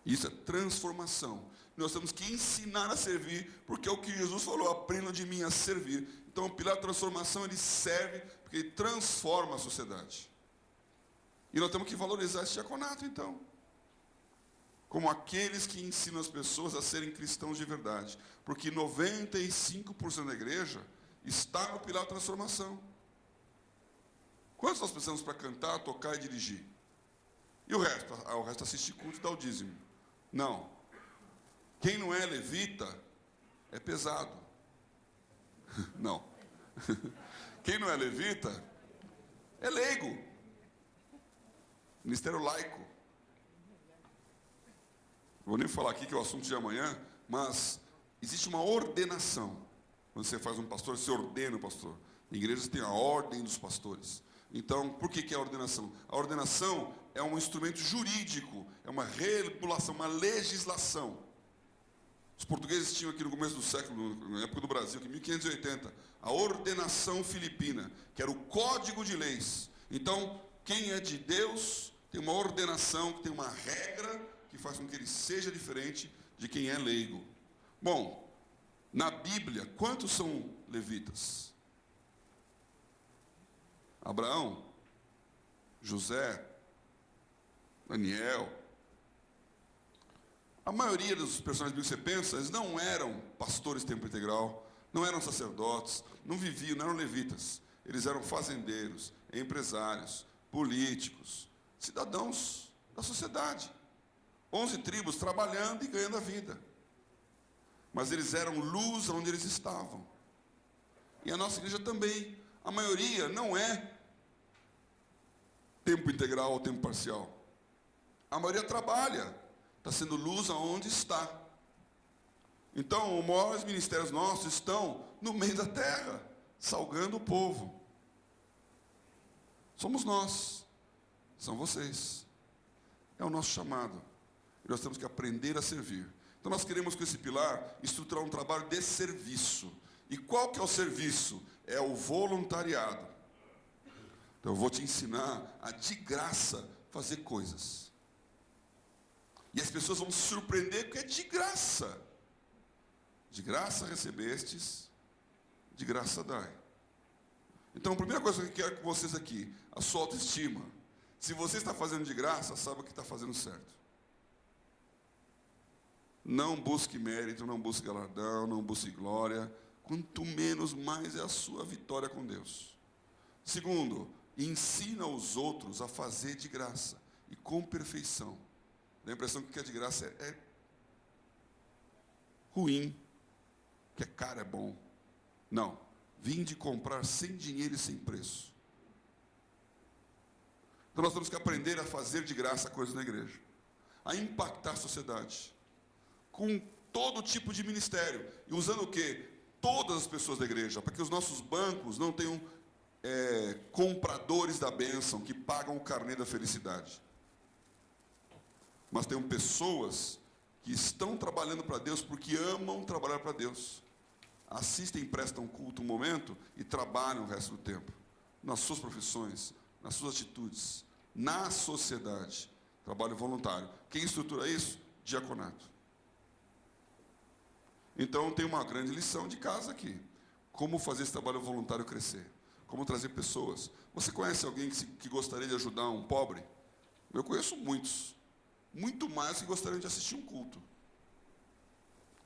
Isso é transformação. Nós temos que ensinar a servir, porque é o que Jesus falou: aprendam de mim a servir. Então, o pilar da transformação, ele serve, porque ele transforma a sociedade. E nós temos que valorizar esse diaconato, então, como aqueles que ensinam as pessoas a serem cristãos de verdade. Porque 95% da igreja está no pilar da transformação. Quantos nós precisamos para cantar, tocar e dirigir? E o resto? O resto assiste culto e dá o dízimo. Não. Quem não é levita é pesado. Não. Quem não é levita é leigo. Ministério laico. Vou nem falar aqui que é o assunto de amanhã, mas existe uma ordenação. Quando você faz um pastor, você ordena o pastor. Em igrejas tem a ordem dos pastores. Então, por que é a ordenação? A ordenação é um instrumento jurídico, é uma regulação, uma legislação. Os portugueses tinham aqui no começo do século, na época do Brasil, aqui em 1580, a ordenação filipina, que era o código de leis. Então, quem é de Deus tem uma ordenação, que tem uma regra, que faz com que ele seja diferente de quem é leigo. Bom, na Bíblia, quantos são levitas? Abraão, José, Daniel. A maioria dos personagens bíblicos que você pensa, eles não eram pastores de tempo integral, não eram sacerdotes, não viviam, não eram levitas. Eles eram fazendeiros, empresários, políticos, cidadãos da sociedade. 11 tribos trabalhando e ganhando a vida. Mas eles eram luz onde eles estavam. E a nossa igreja também. A maioria não é tempo integral ou tempo parcial. A maioria trabalha. Está sendo luz aonde está. Então, os maiores ministérios nossos estão no meio da terra, salgando o povo. Somos nós. São vocês. É o nosso chamado. E nós temos que aprender a servir. Então nós queremos com esse pilar estruturar um trabalho de serviço. E qual que é o serviço? É o voluntariado. Então eu vou te ensinar a de graça fazer coisas. E as pessoas vão se surpreender porque é de graça. De graça recebestes, de graça dai. Então a primeira coisa que eu quero com vocês aqui, a sua autoestima. Se você está fazendo de graça, saiba que está fazendo certo. Não busque mérito, não busque galardão, não busque glória. Quanto menos, mais é a sua vitória com Deus. Segundo, ensina os outros a fazer de graça e com perfeição. Dá a impressão que o que é de graça é ruim, que é caro é bom. Não. Vinde comprar sem dinheiro e sem preço. Então nós temos que aprender a fazer de graça coisas na igreja, a impactar a sociedade, com todo tipo de ministério, e usando o quê? Todas as pessoas da igreja, para que os nossos bancos não tenham compradores da bênção, que pagam o carnê da felicidade. Mas tenham pessoas que estão trabalhando para Deus, porque amam trabalhar para Deus. Assistem, prestam culto um momento e trabalham o resto do tempo. Nas suas profissões, nas suas atitudes, na sociedade. Trabalho voluntário. Quem estrutura isso? Diaconato. Então tem uma grande lição de casa aqui. Como fazer esse trabalho voluntário crescer. Como trazer pessoas. Você conhece alguém que gostaria de ajudar um pobre? Eu conheço muitos. Muito mais que gostariam de assistir um culto.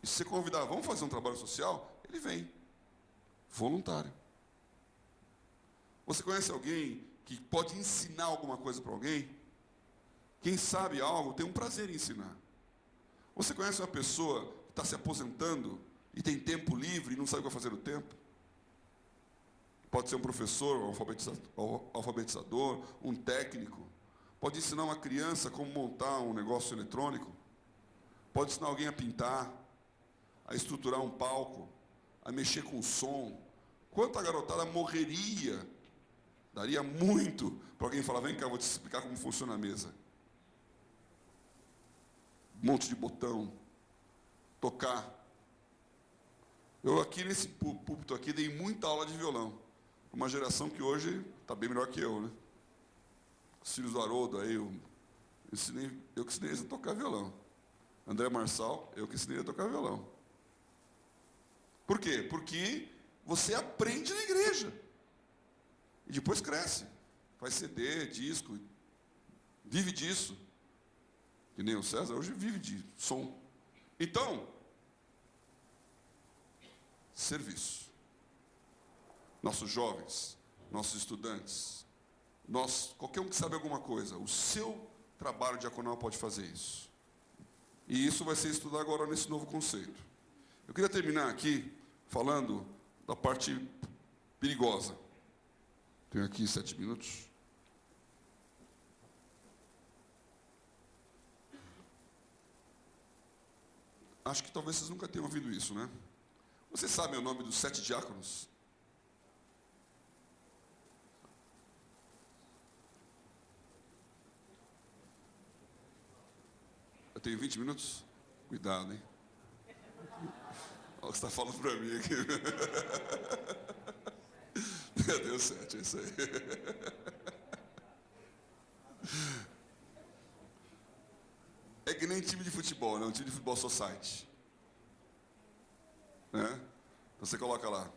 E se você convidar, vamos fazer um trabalho social? Ele vem. Voluntário. Você conhece alguém que pode ensinar alguma coisa para alguém? Quem sabe algo tem um prazer em ensinar. Você conhece uma pessoa que está se aposentando e tem tempo livre e não sabe o que vai fazer no tempo? Pode ser um professor, um alfabetizador, um técnico. Pode ensinar uma criança como montar um negócio eletrônico. Pode ensinar alguém a pintar, a estruturar um palco, a mexer com som. Quanta garotada morreria, daria muito para alguém falar, vem cá, eu vou te explicar como funciona a mesa. Um monte de botão, tocar. Eu aqui nesse púlpito aqui dei muita aula de violão. Uma geração que hoje está bem melhor que eu, né? Os filhos do Haroldo aí, eu que ensinei eles a tocar violão. André Marçal, eu que ensinei ele a tocar violão. Por quê? Porque você aprende na igreja. E depois cresce. Faz CD, disco, vive disso. Que nem o César, hoje vive de som. Então, serviço. Nossos jovens, nossos estudantes, qualquer um que sabe alguma coisa, o seu trabalho diaconal pode fazer isso. E isso vai ser estudado agora nesse novo conceito. Eu queria terminar aqui falando da parte perigosa. Tenho aqui 7 minutos. Acho que talvez vocês nunca tenham ouvido isso, né? Vocês sabem o nome dos 7 diáconos? Eu tenho 20 minutos? Cuidado, hein? Olha o que você está falando para mim aqui. Deu 7, é isso aí. É que nem time de futebol, né? Um time de futebol society. Né? Então você coloca lá.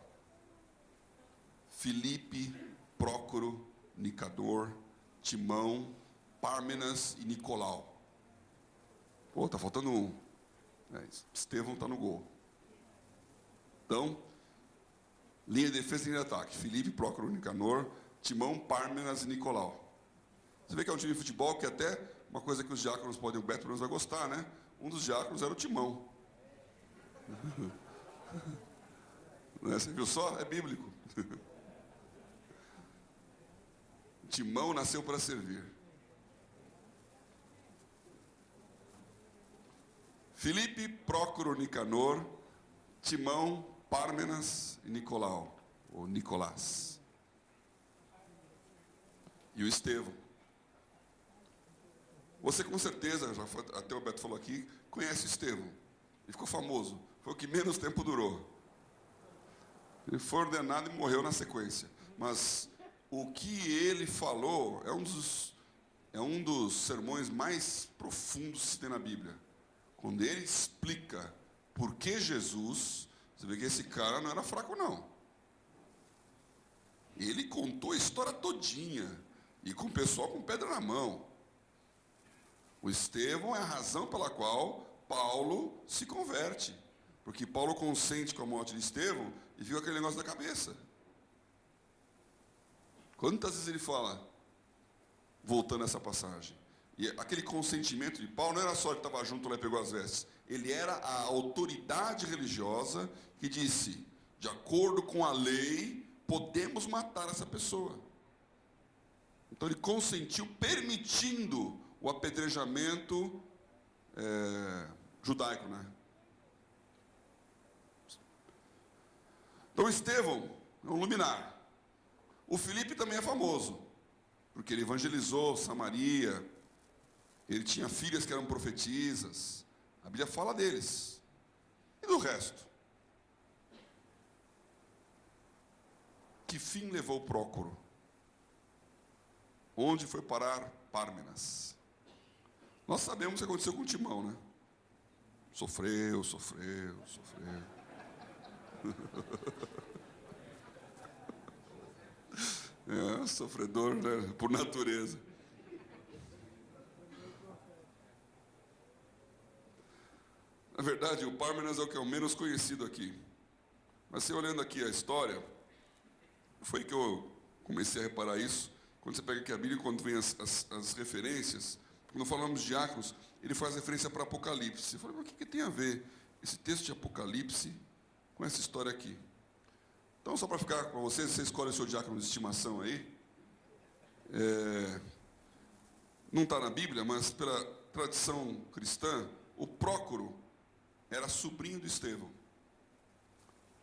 Filipe, Prócoro, Nicador, Timão, Pármenas e Nicolau. Pô, tá faltando um. Estevão está no gol. Então, linha de defesa e linha de ataque. Filipe, Prócoro, Nicanor, Timão, Pármenas e Nicolau. Você vê que é um time de futebol que até uma coisa que os diáconos podem, o Beto pelo menos vai gostar, né? Um dos diáconos era o Timão. Você viu só? É bíblico. Timão nasceu para servir. Filipe, Prócoro, Nicanor, Timão, Pármenas e Nicolau, ou Nicolás. E o Estevão. Você com certeza, até o Beto falou aqui, conhece o Estevão. Ele ficou famoso. Foi o que menos tempo durou. Ele foi ordenado e morreu na sequência. Mas o que ele falou é um dos sermões mais profundos que tem na Bíblia. Quando ele explica por que Jesus, você vê que esse cara não era fraco, não. Ele contou a história todinha. E com o pessoal com pedra na mão. O Estevão é a razão pela qual Paulo se converte. Porque Paulo consente com a morte de Estevão e viu aquele negócio da cabeça. Quantas vezes ele fala, voltando a essa passagem, e aquele consentimento de Paulo não era só ele estava junto lá e pegou as vestes. Ele era a autoridade religiosa que disse, de acordo com a lei, podemos matar essa pessoa. Então ele consentiu, permitindo o apedrejamento judaico, né? Então Estevão é um luminar. O Filipe também é famoso, porque ele evangelizou Samaria, ele tinha filhas que eram profetisas, a Bíblia fala deles. E do resto? Que fim levou Prócoro? Onde foi parar Pármenas? Nós sabemos o que aconteceu com Timão, né? Sofreu. Sofredor, né? Por natureza. Na verdade, o Pármenas é o que é o menos conhecido aqui. Mas você olhando aqui a história, foi que eu comecei a reparar isso. Quando você pega aqui a Bíblia, quando vem as referências, quando falamos de diáconos, ele faz referência para Apocalipse. Eu falei, mas o que tem a ver esse texto de Apocalipse com essa história aqui? Então, só para ficar com vocês, você escolhe o seu diácono de estimação aí. Não está na Bíblia, mas pela tradição cristã, o Prócoro era sobrinho de Estevão.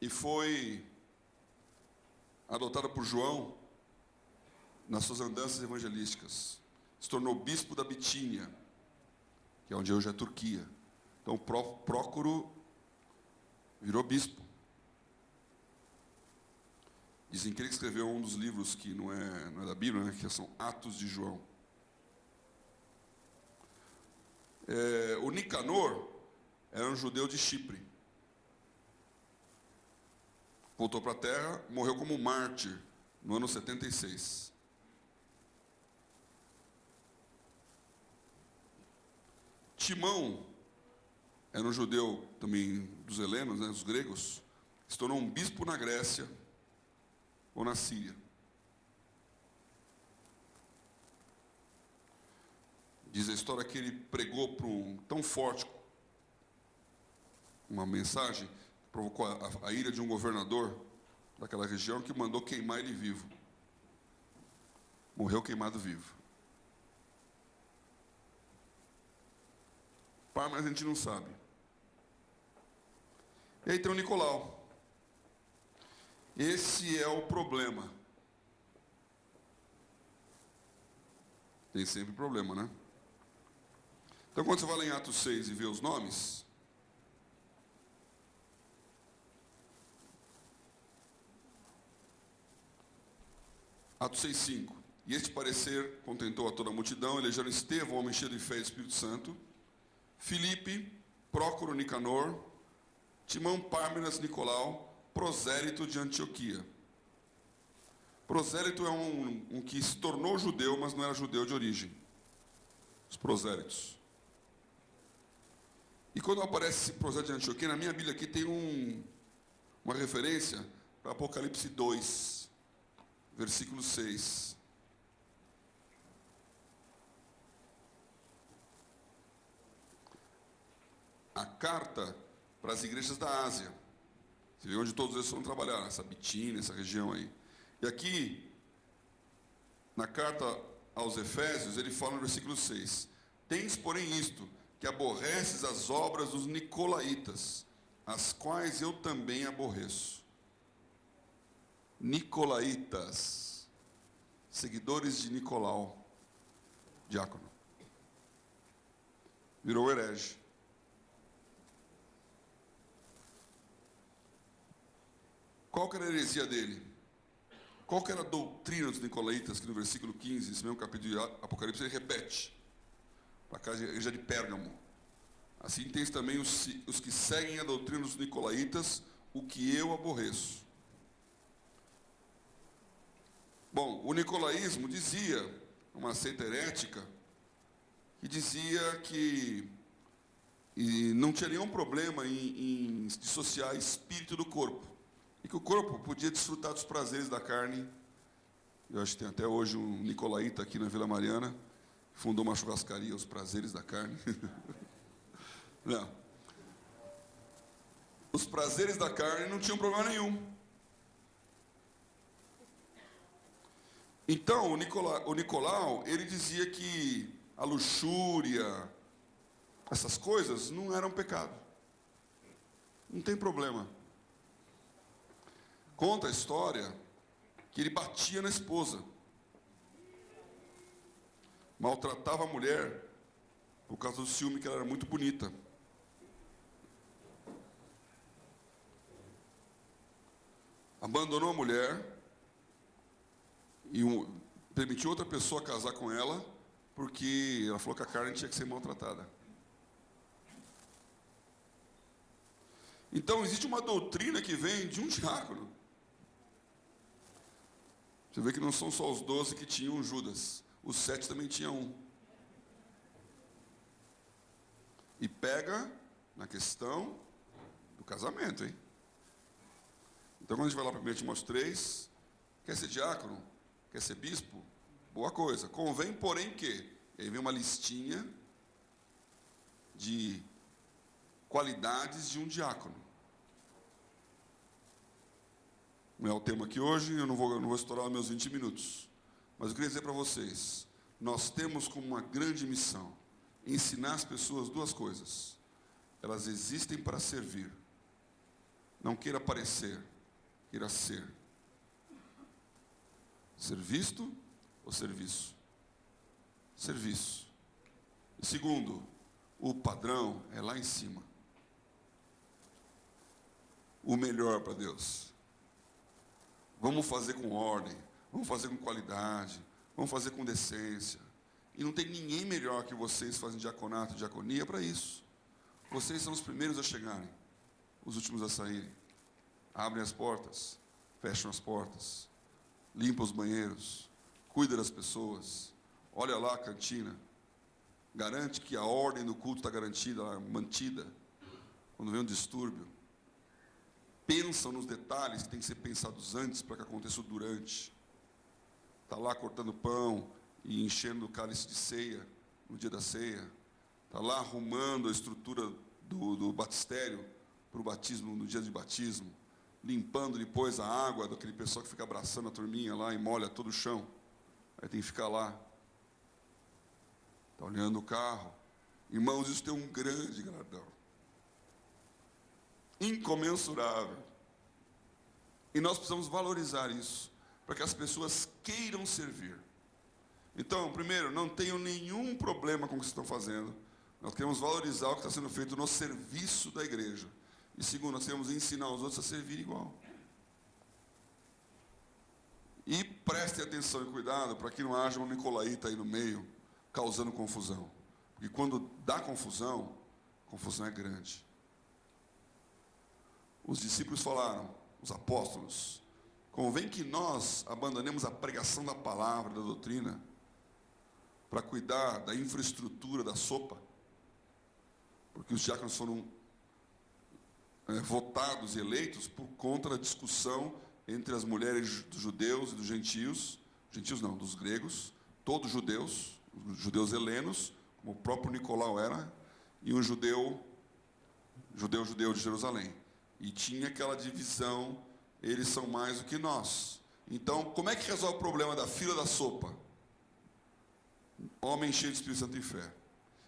E foi adotado por João nas suas andanças evangelísticas. Se tornou bispo da Bitínia, que é onde hoje é a Turquia. Então, Prócoro virou bispo. Dizem que ele escreveu um dos livros que não é da Bíblia, né, que são Atos de João. O Nicanor era um judeu de Chipre. Voltou para a terra, morreu como mártir no ano 76. Timão era um judeu também dos helenos, né, dos gregos, se tornou um bispo na Grécia ou na Síria. Diz a história que ele pregou tão forte uma mensagem que provocou a ira de um governador daquela região, que mandou queimar ele vivo. Morreu queimado vivo. Mas a gente não sabe. E aí tem o Nicolau. Esse é o problema. Tem sempre problema, né? Então, quando você vai lá em Atos 6 e vê os nomes, Atos 6:5. E este parecer contentou a toda a multidão, elegeram Estevão, homem cheio de fé e do Espírito Santo, Filipe, Prócoro, Nicanor, Timão, Pármenas, Nicolau, prosélito de Antioquia. Prosélito é um que se tornou judeu, mas não era judeu de origem. Os prosélitos. E quando aparece esse prosélito de Antioquia, na minha Bíblia aqui tem uma referência para Apocalipse 2, versículo 6. A carta para as igrejas da Ásia. Você vê onde todos eles foram trabalhar, essa Bitínia, essa região aí. E aqui, na carta aos Efésios, ele fala no versículo 6. Tens, porém, isto, que aborreces as obras dos nicolaítas, as quais eu também aborreço. Nicolaítas, seguidores de Nicolau, diácono. Virou herege. Qual que era a heresia dele? Qual que era a doutrina dos nicolaítas, que no versículo 15, esse mesmo capítulo de Apocalipse, ele repete. Para cá, a igreja de Pérgamo. Assim tens também os que seguem a doutrina dos nicolaítas, o que eu aborreço. Bom, o nicolaísmo dizia, uma seita herética, que dizia que não tinha nenhum problema em dissociar espírito do corpo. E que o corpo podia desfrutar dos prazeres da carne. Eu acho que tem até hoje um nicolaíta aqui na Vila Mariana, que fundou uma churrascaria, Os Prazeres da Carne. Não. os prazeres da carne não tinham problema nenhum. Então, o Nicolau, ele dizia que a luxúria, essas coisas não eram pecado. Não tem problema. Conta a história que ele batia na esposa. Maltratava a mulher por causa do ciúme, que ela era muito bonita. Abandonou a mulher e permitiu outra pessoa casar com ela, porque ela falou que a carne tinha que ser maltratada. Então, existe uma doutrina que vem de um diácono. Você vê que não são só os 12 que tinham Judas. Os 7 também tinham um. E pega na questão do casamento, hein? Então, quando a gente vai lá para 1 Timóteo 3, quer ser diácono? Quer ser bispo? Boa coisa. Convém, porém, que... Aí vem uma listinha de qualidades de um diácono. Não é o tema aqui hoje, eu não vou estourar os meus 20 minutos. Mas eu queria dizer para vocês, nós temos como uma grande missão ensinar as pessoas duas coisas. Elas existem para servir. Não queira parecer, queira ser. Ser visto ou serviço? Serviço. E segundo, o padrão é lá em cima. O melhor para Deus. Vamos fazer com ordem, vamos fazer com qualidade, vamos fazer com decência. E não tem ninguém melhor que vocês fazem diaconato e diaconia para isso. Vocês são os primeiros a chegarem, os últimos a saírem. Abrem as portas, fecham as portas, limpam os banheiros, cuida das pessoas, olha lá a cantina, garante que a ordem do culto está garantida, mantida, quando vem um distúrbio. Pensam nos detalhes que tem que ser pensados antes para que aconteça o durante. Está lá cortando pão e enchendo o cálice de ceia no dia da ceia. Está lá arrumando a estrutura do batistério para o batismo, no dia de batismo. Limpando depois a água daquele pessoal que fica abraçando a turminha lá e molha todo o chão. Aí tem que ficar lá. Está olhando o carro. Irmãos, isso tem um grande galardão. Incomensurável. E nós precisamos valorizar isso, para que as pessoas queiram servir. Então, primeiro, não tenho nenhum problema com o que vocês estão fazendo. Nós queremos valorizar o que está sendo feito no serviço da igreja. E segundo, nós queremos ensinar os outros a servir igual. E prestem atenção e cuidado para que não haja um nicolaíta aí no meio, causando confusão. Porque quando dá confusão, a confusão é grande. Os discípulos falaram, os apóstolos, convém que nós abandonemos a pregação da palavra, da doutrina, para cuidar da infraestrutura da sopa, porque os diáconos foram votados e eleitos por conta da discussão entre as mulheres dos judeus e dos gentios não, dos gregos, todos judeus, os judeus helenos, como o próprio Nicolau era, e um judeu de Jerusalém. E tinha aquela divisão, eles são mais do que nós. Então, como é que resolve o problema da fila da sopa? Homem cheio de Espírito Santo e fé.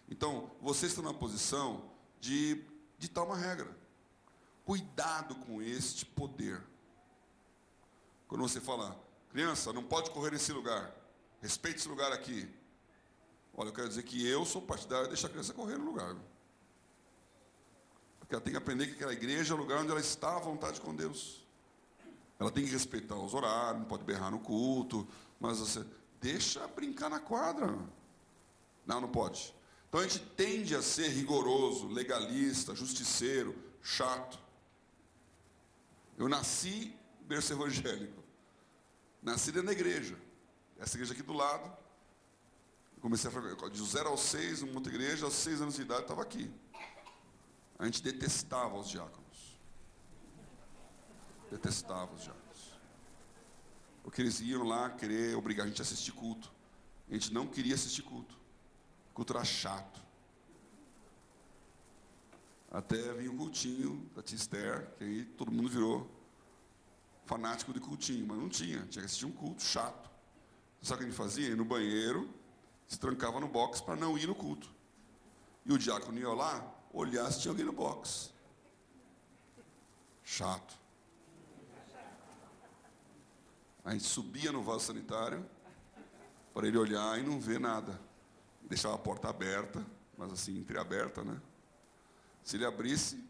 Então, vocês estão na posição de ditar uma regra. Cuidado com este poder. Quando você fala, criança, não pode correr nesse lugar, respeite esse lugar aqui. Olha, eu quero dizer que eu sou partidário de deixar a criança correr no lugar. Porque ela tem que aprender que aquela igreja é o lugar onde ela está à vontade com Deus. Ela tem que respeitar os horários, não pode berrar no culto, mas você deixa brincar na quadra. Não pode. Então a gente tende a ser rigoroso, legalista, justiceiro, chato. Eu nasci berço evangélico. Nasci dentro da igreja. Essa igreja aqui do lado. Comecei a frequentar de 0 aos 6, numa outra igreja, aos 6 anos de idade, estava aqui. A gente detestava os diáconos. Detestava os diáconos. Porque eles iam lá querer obrigar a gente a assistir culto. A gente não queria assistir culto. O culto era chato. Até vir o cultinho da tia Esther, que aí todo mundo virou fanático de cultinho, mas não tinha que assistir um culto chato. Sabe o que a gente fazia? Ia no banheiro, se trancava no box para não ir no culto. E o diácono ia lá, olhar se tinha alguém no box. Chato. A gente subia no vaso sanitário para ele olhar e não ver nada. Deixava a porta aberta, mas assim, entreaberta, né? Se ele abrisse...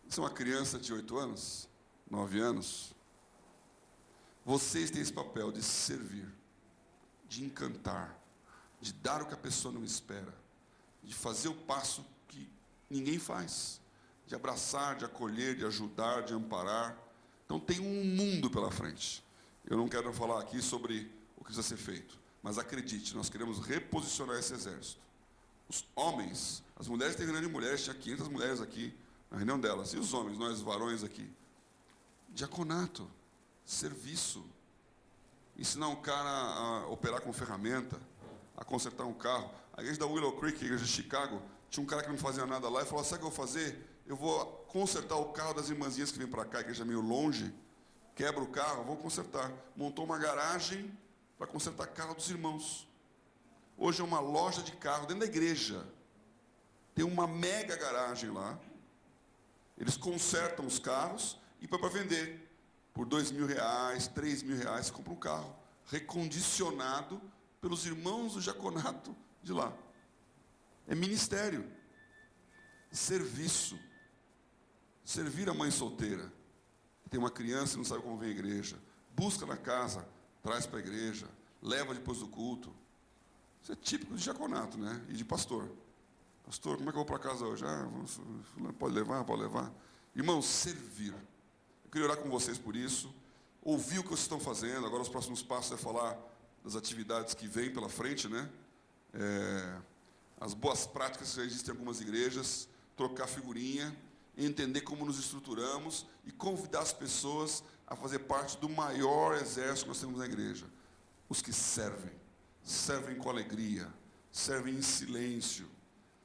Se é uma criança de 8 anos, 9 anos, vocês têm esse papel de servir, de encantar, de dar o que a pessoa não espera, de fazer o passo que ninguém faz, de abraçar, de acolher, de ajudar, de amparar. Então tem um mundo pela frente. Eu não quero falar aqui sobre o que precisa ser feito, mas acredite, nós queremos reposicionar esse exército. Os homens, as mulheres, tem reunião de mulheres, tinha 500 mulheres aqui, na reunião delas, e os homens, nós varões aqui. Diaconato, serviço, ensinar um cara a operar com ferramenta, a consertar um carro. A igreja da Willow Creek, a igreja de Chicago, tinha um cara que não fazia nada lá e falou: sabe o que eu vou fazer? Eu vou consertar o carro das irmãzinhas que vêm para cá, a igreja é meio longe, quebra o carro, vou consertar. Montou uma garagem para consertar carro dos irmãos. Hoje é uma loja de carro dentro da igreja. Tem uma mega garagem lá. Eles consertam os carros e põem para vender. Por R$2.000, R$3.000, compra um carro recondicionado pelos irmãos do diaconato de lá. É ministério. Serviço. Servir a mãe solteira. Tem uma criança e não sabe como vem à igreja. Busca na casa, traz para a igreja, leva depois do culto. Isso é típico de diaconato, né? E de pastor. Pastor, como é que eu vou para casa hoje? Pode levar, pode levar. Irmãos, servir. Eu queria orar com vocês por isso. Ouvir o que vocês estão fazendo. Agora os próximos passos é falar das atividades que vêm pela frente, né? As boas práticas que já existem em algumas igrejas. Trocar figurinha. Entender como nos estruturamos. E convidar as pessoas a fazer parte do maior exército que nós temos na igreja. Os que servem. Servem com alegria. Servem em silêncio.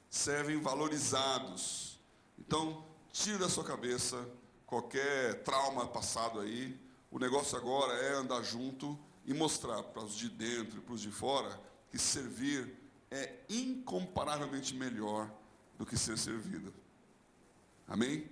Servem valorizados. Então, tire da sua cabeça qualquer trauma passado aí. O negócio agora é andar junto e mostrar para os de dentro e para os de fora que servir é incomparavelmente melhor do que ser servido. Amém?